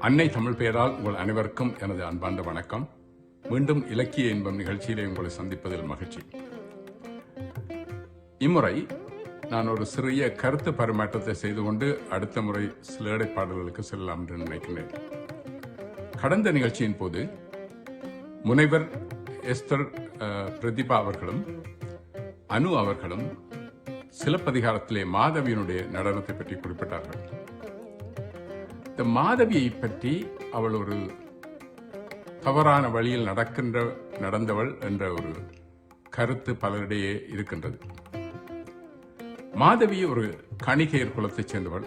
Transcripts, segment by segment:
அன்னை தமிழ் பெயரால் உங்கள் அனைவருக்கும் எனது அன்பார்ந்த வணக்கம். மீண்டும் இலக்கிய இன்பம் நிகழ்ச்சியிலே உங்களை சந்திப்பதில் மகிழ்ச்சி. இம்முறை நான் ஒரு சிறிய கருத்து பரிமாற்றத்தை செய்து கொண்டு அடுத்த முறை சிலேடை பாடல்களுக்கு செல்லலாம் என்று நினைக்கிறேன். கடந்த நிகழ்ச்சியின் போது முனைவர் எஸ்தர் பிரதிபா அவர்களும் அனு அவர்களும் சிலப்பதிகாரத்திலே மாதவியினுடைய நடனத்தை பற்றி குறிப்பிட்டார்கள். இந்த மாதவியை பற்றி அவள் ஒரு தவறான வழியில் நடந்தவள் என்ற ஒரு கருத்து பலரிடையே இருக்கின்றது. மாதவி ஒரு கணிகையர் குலத்தைச் சேர்ந்தவள்.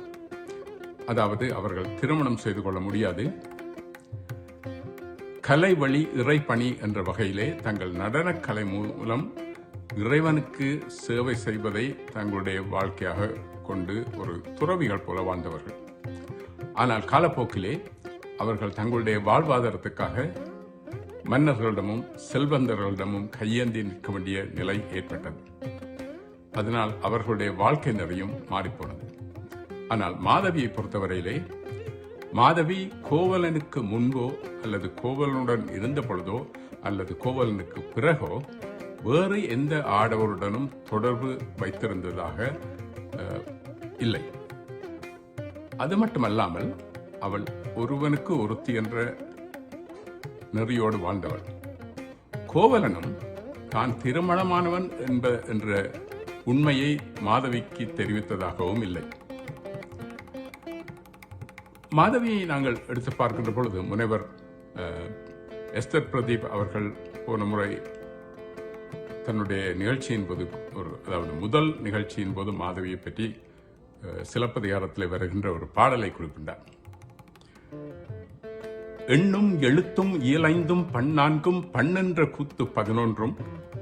அதாவது அவர்கள் திருமணம் செய்து கொள்ள முடியாது. கலை வழி இறைப்பணி என்ற வகையிலே தங்கள் நடனக் கலை மூலம் இறைவனுக்கு சேவை செய்வதை தங்களுடைய வாழ்க்கையாக கொண்டு ஒரு துறவிகள் போல வாழ்ந்தவர்கள். ஆனால் காலப்போக்கிலே அவர்கள் தங்களுடைய வாழ்வாதாரத்துக்காக மன்னர்களிடமும் செல்வந்தர்களிடமும் கையேந்தி நிற்க வேண்டிய நிலை ஏற்பட்டது. அதனால் அவர்களுடைய வாழ்க்கை நிறையும் மாறிப்போனது. ஆனால் மாதவியை பொறுத்தவரையிலே மாதவி கோவலனுக்கு முன்போ அல்லது கோவலனுடன் இருந்த பொழுதோ அல்லது கோவலனுக்கு பிறகோ வேறு எந்த ஆடவருடனும் தொடர்பு வைத்திருந்ததாக இல்லை. அது மட்டுமல்லாமல் அவள் ஒருவனுக்கு ஒருத்தி என்ற நெறியோடு வாழ்ந்தவள். கோவலனும் தான் திருமணமானவன் என்ற உண்மையை மாதவிக்கு தெரிவித்ததாகவும் இல்லை. மாதவியை நாங்கள் எடுத்து பார்க்கின்ற பொழுது முனைவர் எஸ்தர் பிரதீப் அவர்கள் போன முறை தன்னுடைய நிகழ்ச்சியின் போது அதாவது முதல் நிகழ்ச்சியின் போது மாதவியை பற்றி சிலப்பதிகாரத்தில் வருகின்ற ஒரு பாடலை குறிப்பிட்டார். எண்ணும் எழுத்தும் இயலைந்தும் பன்னான்கும் பண்ணென்ற கூத்து 11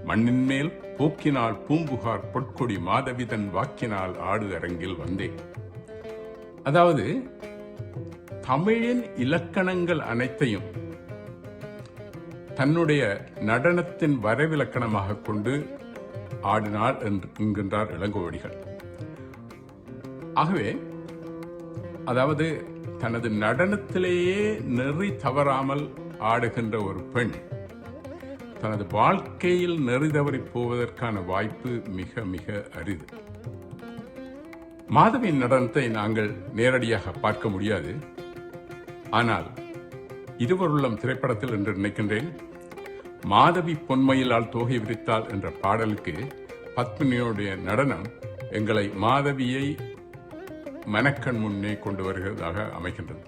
மண்ணின் மேல் போக்கினால் பூம்புகார் பொற்கொடி மாதவிதன் வாக்கினால் ஆடு அரங்கில் வந்தேன். அதாவது தமிழின் இலக்கணங்கள் அனைத்தையும் தன்னுடைய நடனத்தின் வரைவிலக்கணமாக கொண்டு ஆடினார் என்கின்றார் இளங்கோவடிகள். ஆகவே அதாவது தனது நடனத்திலேயே நெறி தவறாமல் ஆடுகின்ற ஒரு பெண் தனது வாழ்க்கையில் நெறி தவறி போவதற்கான வாய்ப்பு மிக மிக அரிது. மாதவியின் நடனத்தை நாங்கள் நேரடியாக பார்க்க முடியாது. ஆனால் இருவருள்ளம் திரைப்படத்தில் என்று நினைக்கின்றேன் மாதவி பொன்மையிலால் தோகை விரித்தாள் என்ற பாடலுக்கு பத்மினியுடைய நடனம் எங்களை மாதவியை மனக்கண் முன்னே கொண்டு வருகிறதாக அமைகின்றது.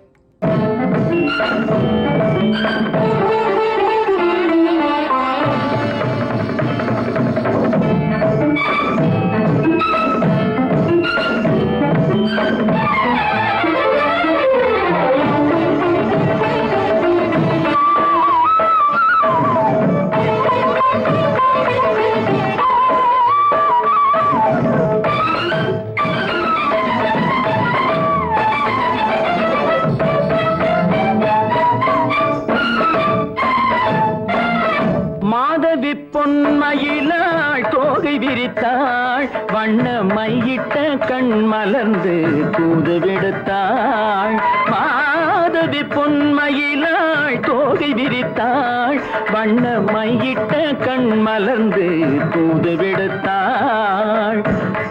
பொன்மயிலாள் தோகை விரித்தாள் வண்ண மையிட்ட கண் மலர்ந்து தூது விடுத்தாள். மாதவி பொன்மயிலாள் தோகை விரித்தாள் வண்ண மையிட்ட கண் மலர்ந்து தூது விடுத்தாள்.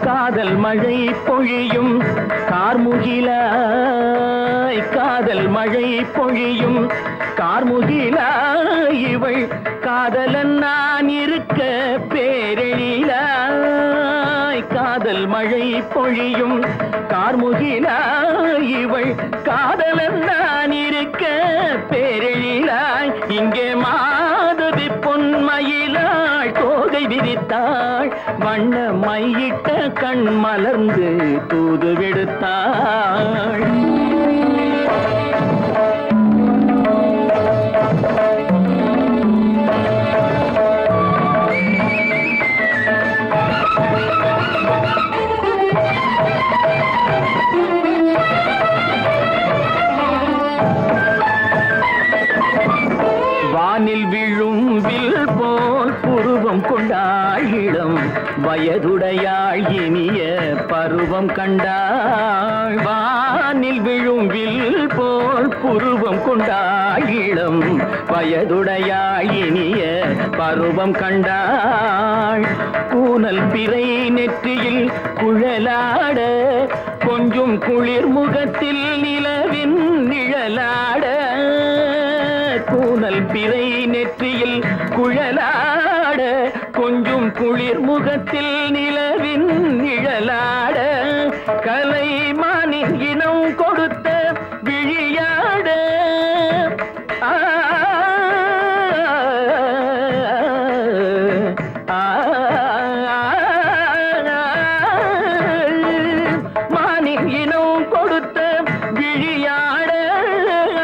காதல் மழை பொழியும் கார்முகிலாய் காதல் மழை பொழியும் கார்முகிலாய் இவள் காதலன் நான் இருக்க பேரெழிலாய். காதல் மழை பொழியும் கார்முகிலாய் இவள் காதலன் நான் இருக்க பேரெழிலாய். இங்கே மாதவி பொன்மயிலாள் தோகை விரித்தாள் வண்ண மையிட்ட கண் மலர்ந்து தூது விடுத்தாள். வானில் விழும் வில் போல் புருவம் கொண்டாள் இடம் வயதுடையாள் இனிய பருவம் கண்டாள் வானில் விழும் வில் போல் புருவம் கொண்டாள் இளம் வயதுடையாள் இனிய பருவம் கண்டாள் கூனல் பிறை நெற்றியில் குழலாட கொஞ்சம் குளிர் முகத்தில் நிலவின் நிழலாட கூனல் பிறை நெற்றியில் குழலாட கொஞ்சம் குளிர் முகத்தில் நிலவின் நிழலாட கலைமானின் இனம் கொடுத்த விழியாட மானின் இனம் கொடுத்த விழியாட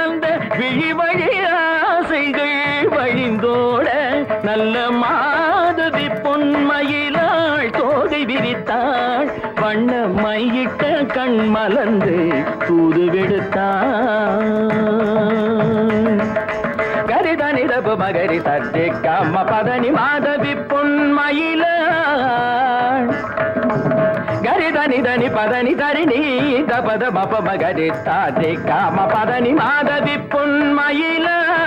அந்த விழி வழி ஆசைகள் வழிந்தோட நல்ல மாதவி பொன்மயிலாள் தோகை விரித்தாள் வண்ண மையிட்ட கண் மலர்ந்து தூது விடுத்தாள் கரிதனிரபு மகரி சர்ஜி கம்ம பதனி மாதவி பொன்மயிலாள் கரிதனி தனி பதனி தரிணி தபத மப மகரி தாஜி கம்ம பதனி மாதவி பொன்மயிலாள்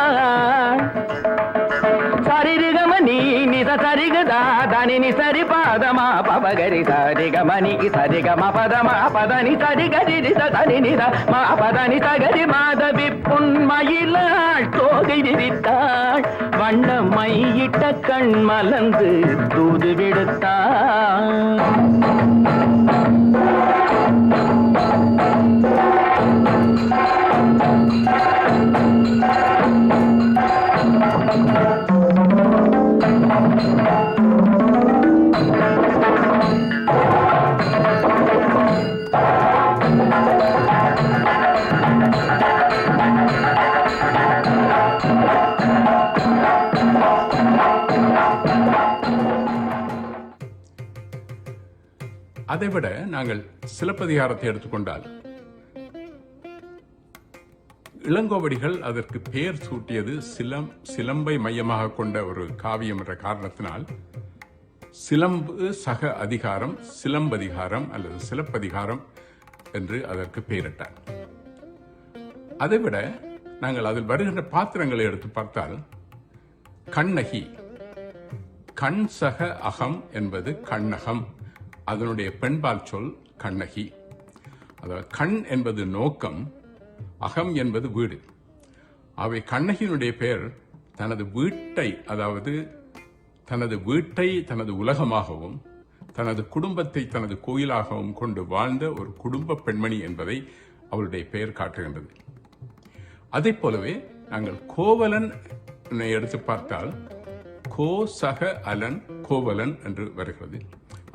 சரிகமணி நித சரிகதா தனி நி சரி பாதமா பவகரி சரிகமணி சரிகம பதமா பதனி சரிகரி தனி நித மா பதனி சகரி மாதவி பொன்மயிலாள் தோகை விரித்தாள் வண்ண மையிட்ட கண் மலர்ந்து தூது விடுத்தாள் அதைவிட நாங்கள் சிலப்பதிகாரத்தை எடுத்துக்கொண்டால் இளங்கோவடிகள் அதற்கு பெயர் சூட்டியது சிலம்பை மையமாக கொண்ட ஒரு காவியம் என்ற காரணத்தினால் சிலம்பு சக அதிகாரம் சிலம்பதிகாரம் அல்லது சிலப்பதிகாரம் என்று அதற்கு பெயரிட்டார். அதைவிட நாங்கள் அதில் வருகின்ற பாத்திரங்களை எடுத்து பார்த்தால் கண்ணகி, கண் சக அகம் என்பது கண்ணகம், அதனுடைய பெண்பால் சொல் கண்ணகி. அதாவது கண் என்பது நோக்கம், அகம் என்பது வீடு. அவை கண்ணகியினுடைய பெயர் தனது வீட்டை, அதாவது தனது வீட்டை தனது உலகமாகவும் தனது குடும்பத்தை தனது கோயிலாகவும் கொண்டு வாழ்ந்த ஒரு குடும்ப பெண்மணி என்பதை அவளுடைய பெயர் காட்டுகின்றது. அதை போலவே நாங்கள் கோவலன் எடுத்து பார்த்தால் கோ சக அலன் கோவலன் என்று வருகிறது.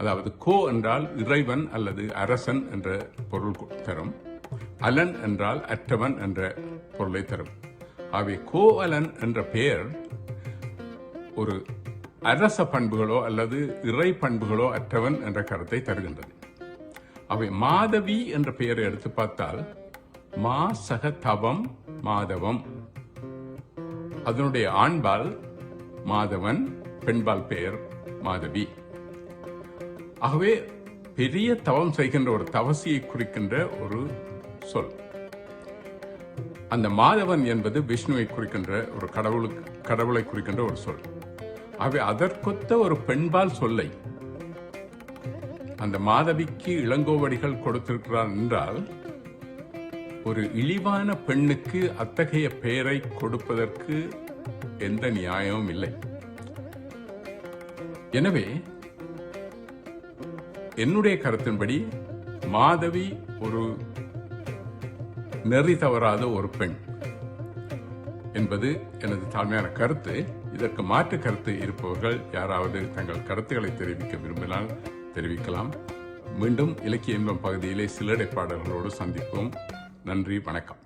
அதாவது கோ என்றால் இறைவன் அல்லது அரசன் என்ற பொருள் தரும், அலன் என்றால் அற்றவன் என்ற பொருளை தரும். அவை கோவலன் என்ற பெயர் ஒரு அரச பண்புகளோ அல்லது இறை பண்புகளோ அற்றவன் என்ற கருத்தை தருகின்றது. அவை மாதவி என்ற பெயரை எடுத்து பார்த்தால் மா சக தவம் மாதவம், அதனுடைய ஆண்பால் மாதவன், பெண்பால் பெயர் மாதவி. ஆகவே பெரிய தவம் செய்கின்ற ஒரு தவசியை குறிக்கின்ற ஒரு சொல். அந்த மாதவன் என்பது விஷ்ணுவை குறிக்கின்ற ஒரு கடவுளை குறிக்கின்ற ஒரு சொல். ஆகவே அதற்கொத்த ஒரு பெண்பால் சொல்லை அந்த மாதவிக்கு இளங்கோவடிகள் கொடுத்திருக்கிறார் என்றால் ஒரு இழிவான பெண்ணுக்கு அத்தகைய பெயரை கொடுப்பதற்கு எந்த நியாயமும் இல்லை. எனவே என்னுடைய கருத்தின்படி மாதவி ஒரு நெறி தவறாத ஒரு பெண் என்பது எனது தாழ்மையான கருத்து. இதற்கு மாற்று கருத்து இருப்பவர்கள் யாராவது தங்கள் கருத்துக்களை தெரிவிக்க விரும்பினால் தெரிவிக்கலாம். மீண்டும் இலக்கிய இன்பம் பகுதியிலே சிலடை பாடல்களோடு சந்திப்போம். நன்றி, வணக்கம்.